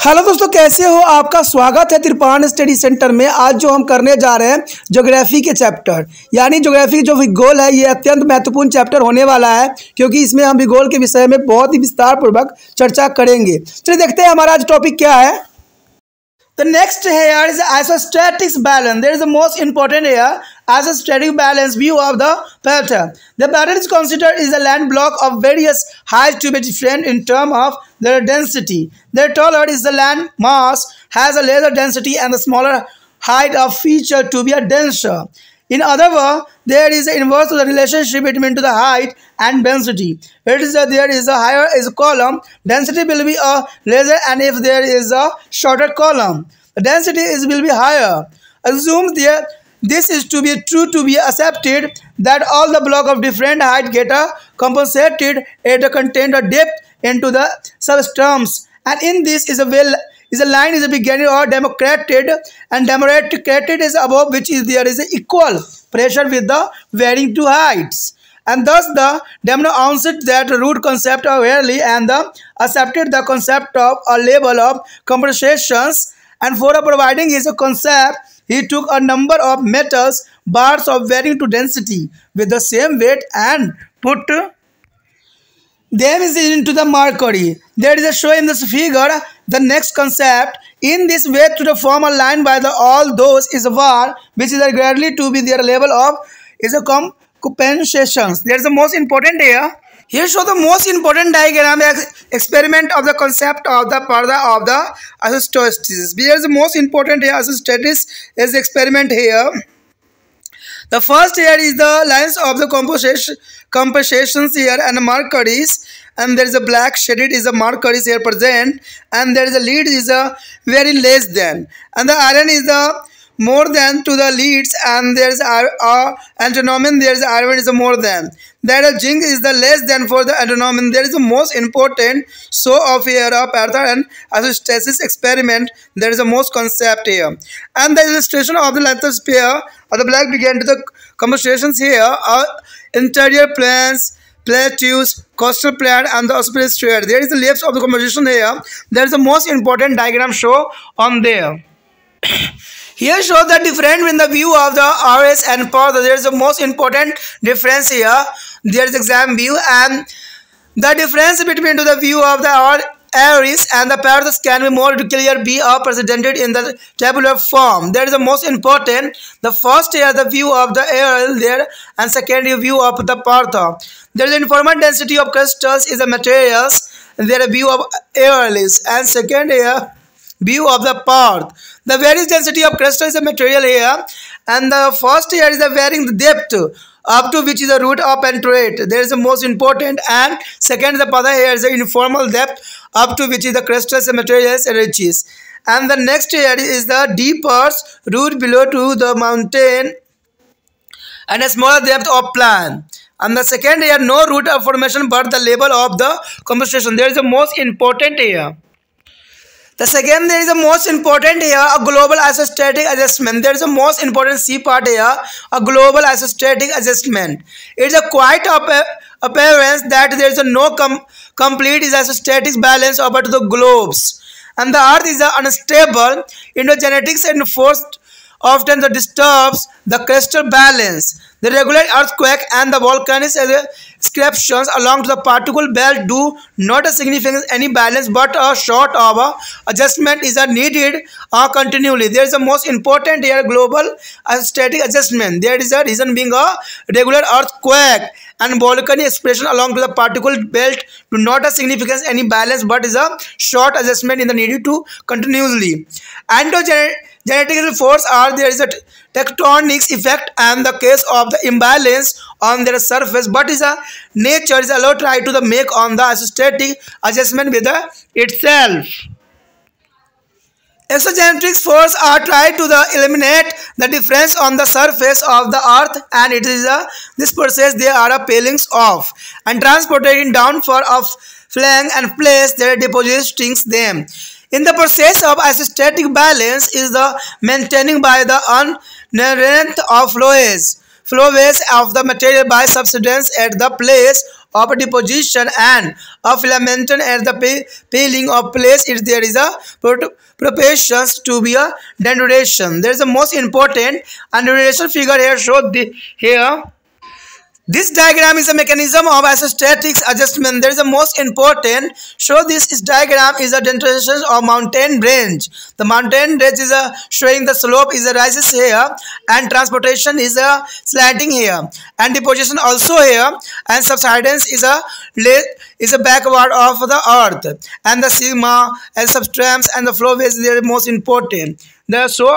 Hello दोस्तों, कैसे हो? आपका स्वागत है त्रिपाण स्टडी सेंटर में। आज जो हम करने जा रहे हैं ज्योग्राफी के चैप्टर, यानी ज्योग्राफी जो भूगोल है, ये अत्यंत महत्वपूर्ण चैप्टर होने वाला है, क्योंकि इसमें हम भूगोल के विषय में बहुत ही विस्तार पूर्वक चर्चा करेंगे। चलिए देखते हैं हमारा आज टॉपिक क्या है। The next here is isostatics balance. There is the most important here, isostatic balance view of the pattern. The pattern is considered is a land block of various heights to be different in terms of their density. The taller is the land mass has a lesser density and the smaller height of feature to be a denser. In other words, there is an inverse of the relationship between the height and density. It is there is a higher is a column, density will be a lesser, and if there is a shorter column, the density will be higher. Assumes there this is to be true to be accepted that all the block of different height get a compensated at the content or depth into the subterms, and in this is a line is a beginning or democrated, and democrated is above which is there is a equal pressure with the varying two heights, and thus the announced that root concept of Hurley and the accepted the concept of a level of compensations, and for providing his concept he took a number of metals bars of varying to density with the same weight and put them is into the mercury. There is a show in this figure the next concept. In this way to the form a line by the all those is a var which is gradually to be their level of is a compensations. There is the most important here. Here show the most important diagram experiment of the concept of the parda of the isostatics. Here is the most important here isostatics is the experiment here. The first here is the lines of the compensations here and mercuries, and there is a black shaded is a mercuries here present, and there is a lead is a very less than, and the iron is the more than to the leads, and there is antinomian, there is iron is a more than. There is zinc is the less than for the antinomian. There is the most important so of here of pattern and isostasis experiment. There is the most concept here, and the illustration of the lithosphere of the black began to the compensations here interior planes, plateaus, coastal plain, and the sphere. There is the layers of the composition here. There is the most important diagram show on there. Here show the difference in the view of the RS and path. There is the most important difference here. There is exam view, and the difference between the view of the RS and the paths can be more clear be presented in the tabular form. There is the most important. The first here the view of the aerial there, and second view of the path. There is the informal density of crystals is the materials. There is view of aerials, and second here view of the path. The various density of crystal is a material here, and the first here is the varying the depth up to which is the root of penetrate. There is the most important, and second the path here is the informal depth up to which is the crystals and materials reaches, and the next here is the deeper root below to the mountain and a smaller depth of plan. And the second here no root of formation but the level of the compensation. There is the most important here. The second, there is the most important here, a global isostatic adjustment. There is the most important C part here, a global isostatic adjustment. It is a quite appearance that there is a no complete isostatic balance over to the globes. And the earth is unstable. Genetics and force often disturbs the crystal balance. The regular earthquake and the volcanic eruptions along the particle belt do not significant any balance, but a short of adjustment is needed continually. There is the most important here global static adjustment. There is a reason being a regular earthquake and volcanic expression along to the particle belt do not significant any balance, but is a short adjustment in the needed to continuously. Genetic force are there is a tectonics effect and the case of the imbalance on their surface, but is a nature is allowed try to the make on the isostatic adjustment with the itself. Exogenetic force are tried to the eliminate the difference on the surface of the earth, and it is this process they are peeling off and transporting down for of flank and place their depositing them. In the process of isostatic balance is the maintaining by the inherent of flowways of the material by subsidence at the place of deposition and a filamenton at the peeling of place if there is a propension to be a denudation. There is the most important and denudation figure here shown here. This diagram is a mechanism of isostatic adjustment. There is the most important. Show this diagram is a denudation of mountain range. The mountain range is showing the slope is a rises here, and transportation is a slanting here, and deposition also here, and subsidence is a backward of the earth, and the sigma and substratum and the flow waves they are most important. They show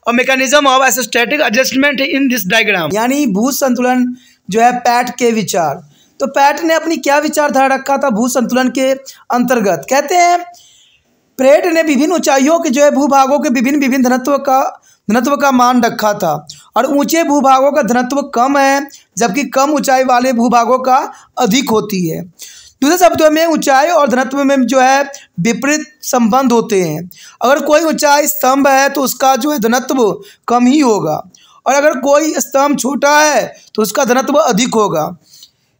a mechanism of isostatic adjustment in this diagram. यानी भू संतुलन जो है PAT के विचार। तो PAT ने अपनी क्या विचारधारा रखा था भू संतुलन के अंतर्गत? कहते हैं पैट ने विभिन्न ऊंचाइयों के जो है भूभागों के विभिन्न धनत्व का मान रखा था, और ऊंचे भूभागों का धनत्व कम है जबकि कम ऊंचाई वाले भूभागों का अधिक होती है। दूसरे शब्दों में ऊंचाई और धनत्व में जो है विपरीत संबंध होते हैं। अगर कोई ऊंचाई स्तंभ है तो उसका जो है धनत्व कम ही होगा, और अगर कोई स्तंभ छोटा है तो उसका धनत्व अधिक होगा।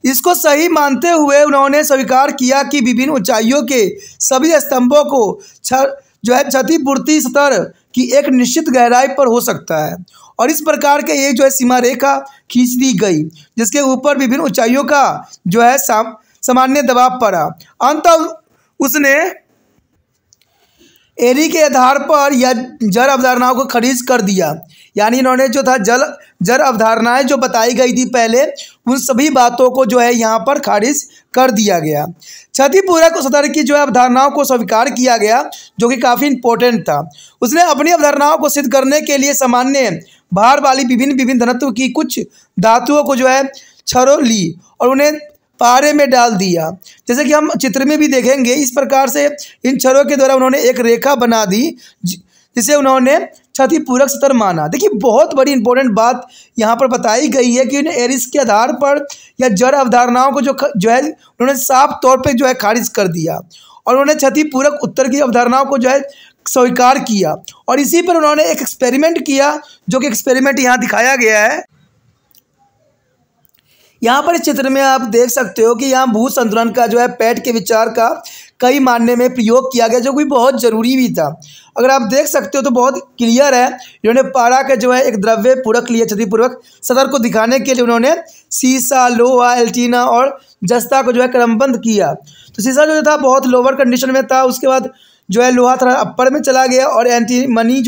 इसको सही मानते हुए उन्होंने स्वीकार किया कि विभिन्न ऊंचाइयों के सभी स्तंभों को जो है क्षतिपूर्ति स्तर की एक निश्चित गहराई पर हो सकता है, और इस प्रकार के ये जो है सीमा रेखा खींच दी गई जिसके ऊपर विभिन्न ऊंचाइयों का जो है सामान्य दबाव पड़ा। अंततः उसने एरी के आधार पर या जड़ अवधारणाओं को खारिज कर दिया। यानी इन्होंने जो था जड़ अवधारणाएं जो बताई गई थी पहले, उन सभी बातों को जो है यहाँ पर खारिज कर दिया गया। क्षतिपूरक स्तर की जो है अवधारणाओं को स्वीकार किया गया जो कि काफ़ी इंपॉर्टेंट था। उसने अपनी अवधारणाओं को सिद्ध करने के लिए सामान्य भार वाली विभिन्न धनत्व की कुछ धातुओं को जो है छरो ली और उन्हें पारे में डाल दिया। जैसे कि हम चित्र में भी देखेंगे, इस प्रकार से इन छरों के द्वारा उन्होंने एक रेखा बना दी जिसे उन्होंने क्षतिपूरक स्तर माना। देखिए बहुत बड़ी इंपॉर्टेंट बात यहाँ पर बताई गई है कि उन्हें एरिस के आधार पर या जड़ अवधारणाओं को जो है उन्होंने साफ तौर पे जो है खारिज कर दिया, और उन्होंने क्षतिपूरक उत्तर की अवधारणाओं को जो है स्वीकार किया, और इसी पर उन्होंने एक एक्सपेरिमेंट किया जो कि एक्सपेरिमेंट यहाँ दिखाया गया है। यहाँ पर इस चित्र में आप देख सकते हो कि यहाँ भू संतुलन का जो है पैट के विचार का कई मानने में प्रयोग किया गया जो कि बहुत ज़रूरी भी था। अगर आप देख सकते हो तो बहुत क्लियर है। इन्होंने पारा का जो है एक द्रव्य पूरक लिया क्षतिपूर्वक सतर को दिखाने के लिए उन्होंने सीसा, लोहा, एल्टीना और जस्ता को जो है क्रमबद्ध किया। तो सीसा जो था बहुत लोअर कंडीशन में था, उसके बाद जो है लोहा थोड़ा अपर में चला गया, और एंटीमनी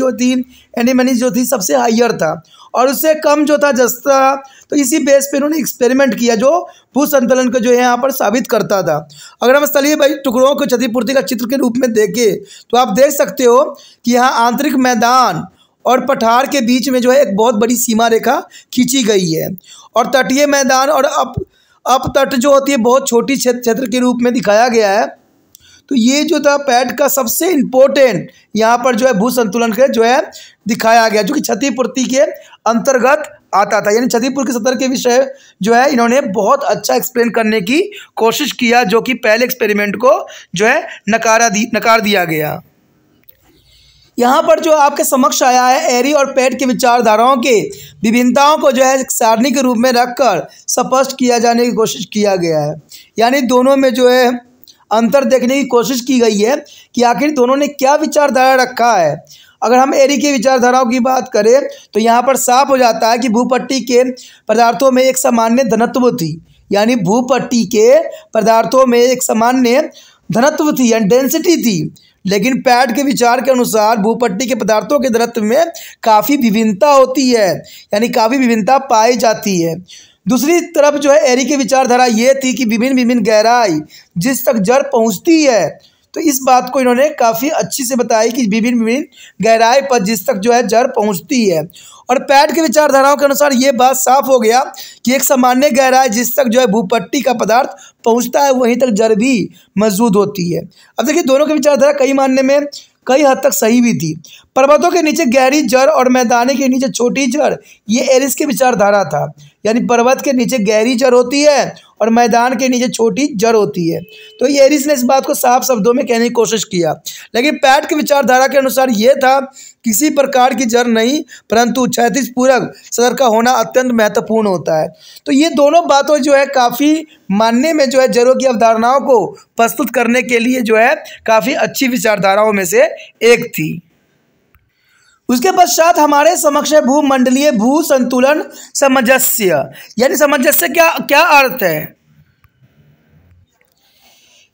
जो थी सबसे हाइयर था, और उससे कम जो था जस्ता। तो इसी बेस पे उन्होंने एक्सपेरिमेंट किया जो भू संतुलन को जो है यहाँ पर साबित करता था। अगर हम स्थलीय टुकड़ों को क्षतिपूर्ति का चित्र के रूप में देखें तो आप देख सकते हो कि यहाँ आंतरिक मैदान और पठार के बीच में जो है एक बहुत बड़ी सीमा रेखा खींची गई है, और तटीय मैदान और अप तट जो होती है बहुत छोटी क्षेत्र के रूप में दिखाया गया है। तो ये जो था पैट का सबसे इम्पोर्टेंट यहाँ पर जो है भू संतुलन के जो है दिखाया गया, जो कि क्षतिपूर्ति के अंतर्गत आता था। यानी क्षतिपूर्ति के स्तर के विषय जो है इन्होंने बहुत अच्छा एक्सप्लेन करने की कोशिश किया, जो कि पहले एक्सपेरिमेंट को जो है नकार दिया गया। यहाँ पर जो आपके समक्ष आया है एरी और पैट के विचारधाराओं के विभिन्नताओं को जो है सारणी के रूप में रखकर स्पष्ट किया जाने की कोशिश किया गया है। यानी दोनों में जो है अंतर देखने की कोशिश की गई है कि आखिर दोनों ने क्या विचारधारा रखा है। अगर हम एरी की विचारधाराओं की बात करें तो यहाँ पर साफ हो जाता है कि भूपट्टी के पदार्थों में एक सामान्य धनत्व थी। यानी भूपट्टी के पदार्थों में एक सामान्य धनत्व थी यानी डेंसिटी थी, लेकिन पैट के विचार के अनुसार भूपट्टी के पदार्थों के धनत्व में काफ़ी विभिन्नता होती है, यानी काफ़ी विभिन्नता पाई जाती है। दूसरी तरफ जो है एरी की विचारधारा ये थी कि विभिन्न गहराई जिस तक जड़ पहुंचती है, तो इस बात को इन्होंने काफ़ी अच्छी से बताई कि विभिन्न गहराई पर जिस तक जो है जड़ पहुंचती है। और पैट के विचारधाराओं के अनुसार ये बात साफ हो गया कि एक सामान्य गहराई जिस तक जो है भूपट्टी का पदार्थ पहुंचता है वहीं तक जड़ भी मौजूद होती है। अब देखिए दोनों की विचारधारा कई मानने में कई हद तक सही भी थी। पर्वतों के नीचे गहरी जड़ और मैदाने के नीचे छोटी जड़, ये एरिस की विचारधारा था। यानी पर्वत के नीचे गहरी जड़ होती है और मैदान के नीचे छोटी जड़ होती है। तो एरिस ने इस बात को साफ शब्दों में कहने की कोशिश किया, लेकिन पैट की विचारधारा के अनुसार यह था किसी प्रकार की जड़ नहीं, परंतु क्षैतिज पूरक सदर का होना अत्यंत महत्वपूर्ण होता है। तो ये दोनों बातों जो है काफ़ी मानने में जो है जड़ों की अवधारणाओं को प्रस्तुत करने के लिए जो है काफ़ी अच्छी विचारधाराओं में से एक थी। उसके पश्चात हमारे समक्ष है भूमंडलीय भू संतुलन सामंजस्य। यानी सामंजस्य क्या क्या अर्थ है?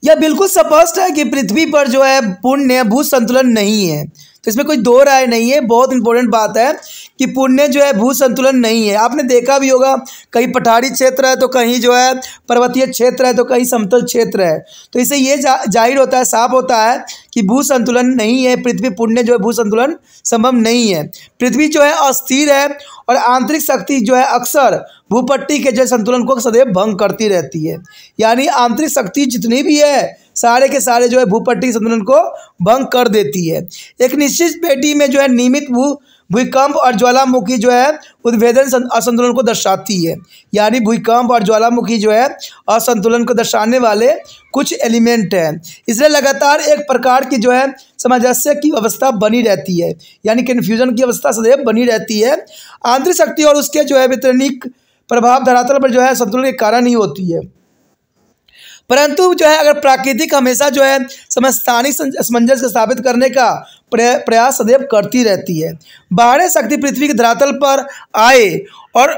यह बिल्कुल स्पष्ट है कि पृथ्वी पर जो है पुण्य भू संतुलन नहीं है। तो इसमें कोई दो राय नहीं है। बहुत इंपॉर्टेंट बात है कि पुण्य जो है भू संतुलन नहीं है। आपने देखा भी होगा, कहीं पठारी क्षेत्र है तो कहीं जो है पर्वतीय क्षेत्र है तो कहीं समतल क्षेत्र है। तो इससे ये जाहिर होता है, साफ होता है कि भू संतुलन नहीं है। पृथ्वी पुण्य जो है भू संतुलन संभव नहीं है। पृथ्वी जो है अस्थिर है और आंतरिक शक्ति जो है अक्सर भूपट्टी के जो संतुलन को सदैव भंग करती रहती है। यानी आंतरिक शक्ति जितनी भी है सारे के सारे जो है भूपट्टी संतुलन को भंग कर देती है। एक निश्चित पेटी में जो है नियमित भूकंप और ज्वालामुखी जो है उद्भेदन असंतुलन को दर्शाती है। यानी भूकंप और ज्वालामुखी जो है असंतुलन को दर्शाने वाले कुछ एलिमेंट हैं। इसलिए लगातार एक प्रकार की जो है सामंजस्य की अवस्था बनी रहती है, यानी कन्फ्यूजन की अवस्था सदैव बनी रहती है। आंतरिक शक्ति और उसके जो है वितरणिक प्रभाव धरातल पर जो है संतुलन के कारण ही होती है, परंतु जो है अगर प्राकृतिक हमेशा जो है समस्थानिक सामंजस्य स्थापित करने का प्रयास सदैव करती रहती है। बाहरी शक्ति पृथ्वी के धरातल पर आए और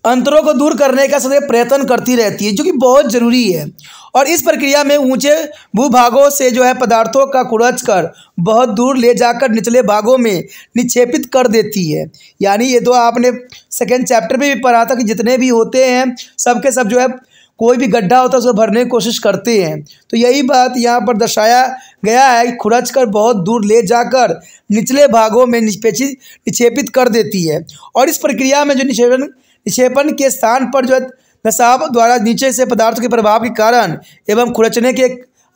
अंतरों को दूर करने का सदैव प्रयत्न करती रहती है, जो कि बहुत जरूरी है। और इस प्रक्रिया में ऊंचे भूभागों से जो है पदार्थों का कुड़च कर बहुत दूर ले जाकर निचले भागों में निक्षेपित कर देती है। यानी ये तो आपने सेकेंड चैप्टर में भी पढ़ा था कि जितने भी होते हैं सब के सब जो है कोई भी गड्ढा होता है उसको भरने की कोशिश करते हैं। तो यही बात यहाँ पर दर्शाया गया है कि खुरच कर बहुत दूर ले जाकर निचले भागों में निक्षेपित कर देती है। और इस प्रक्रिया में जो निक्षेपण के स्थान पर जो है नसाब द्वारा नीचे से पदार्थों के प्रभाव के कारण एवं खुरचने के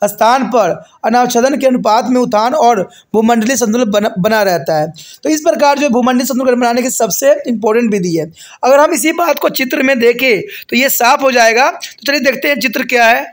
स्थान पर अनाच्छादन के अनुपात में उठान और भूमंडलीय संतुलन बना रहता है। तो इस प्रकार जो भूमंडलीय संतुलन बनाने की सबसे इंपॉर्टेंट विधि है। अगर हम इसी बात को चित्र में देखें तो ये साफ हो जाएगा। तो चलिए देखते हैं चित्र क्या है।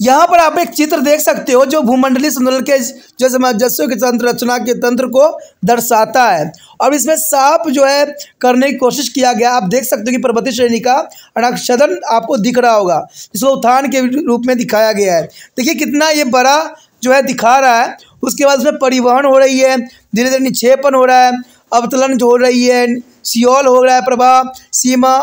यहाँ पर आप एक चित्र देख सकते हो जो भूमंडलीय संतुलन के जो सामंजस्य के तंत्र रचना के तंत्र को दर्शाता है। और इसमें साफ जो है करने की कोशिश किया गया। आप देख सकते हो कि पर्वतीय श्रेणी का अनाच्छादन आपको दिख रहा होगा, जिसको उत्थान के रूप में दिखाया गया है। देखिए कितना ये बड़ा जो है दिखा रहा है। उसके बाद उसमें परिवहन हो रही है, धीरे धीरे निक्षेपण हो रहा है, अवतलन जो हो रही है, सियोल हो रहा है, प्रभाव, सीमा,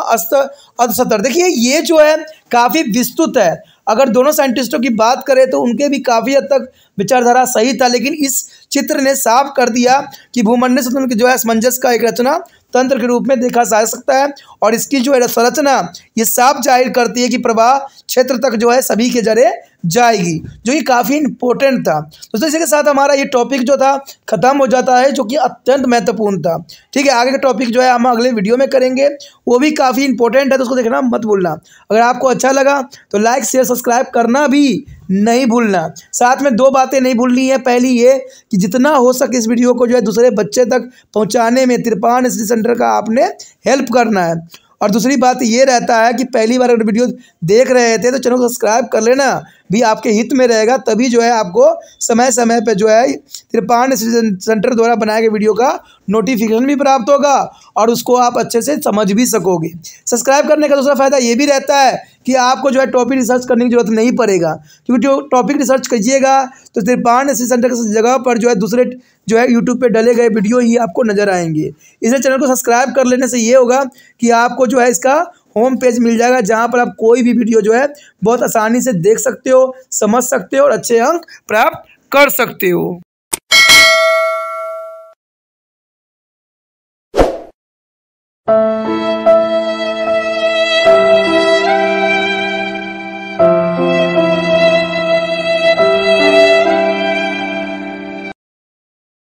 अधसतर। देखिए ये जो है काफ़ी विस्तृत है। अगर दोनों साइंटिस्टों की बात करें तो उनके भी काफ़ी हद तक विचारधारा सही था, लेकिन इस चित्र ने साफ कर दिया कि भूमंडलीय संतुलन की जो है सामंजस्य का एक रचना तंत्र के रूप में देखा जा सकता है। और इसकी जो है संरचना ये साफ जाहिर करती है कि प्रवाह क्षेत्र तक जो है सभी के जरिए जाएगी, जो कि काफ़ी इंपॉर्टेंट था। दोस्तों इसी के साथ हमारा ये टॉपिक जो था ख़त्म हो जाता है, जो कि अत्यंत महत्वपूर्ण था। ठीक है, आगे का टॉपिक जो है हम अगले वीडियो में करेंगे, वो भी काफ़ी इंपॉर्टेंट है, तो उसको देखना मत भूलना। अगर आपको अच्छा लगा तो लाइक शेयर सब्सक्राइब करना भी नहीं भूलना। साथ में दो बातें नहीं भूलनी है। पहली ये कि जितना हो सके इस वीडियो को जो है दूसरे बच्चे तक पहुंचाने में तिरपान स्टडी सेंटर का आपने हेल्प करना है। और दूसरी बात ये रहता है कि पहली बार अगर वीडियो देख रहे थे तो चैनल को सब्सक्राइब कर लेना, भी आपके हित में रहेगा। तभी जो है आपको समय समय पे जो है तिरपान सेंटर द्वारा बनाए गए वीडियो का नोटिफिकेशन भी प्राप्त होगा और उसको आप अच्छे से समझ भी सकोगे। सब्सक्राइब करने का दूसरा फ़ायदा ये भी रहता है कि आपको जो है टॉपिक रिसर्च करने की जरूरत नहीं पड़ेगा, क्योंकि जो टॉपिक रिसर्च कीजिएगा तो तिरपान सेंटर की जगह पर जो है दूसरे जो है यूट्यूब पे डले गए वीडियो ही आपको नज़र आएंगे। इसलिए चैनल को सब्सक्राइब कर लेने से ये होगा कि आपको जो है इसका होम पेज मिल जाएगा, जहाँ पर आप कोई भी वीडियो जो है बहुत आसानी से देख सकते हो, समझ सकते हो और अच्छे अंक प्राप्त कर सकते हो।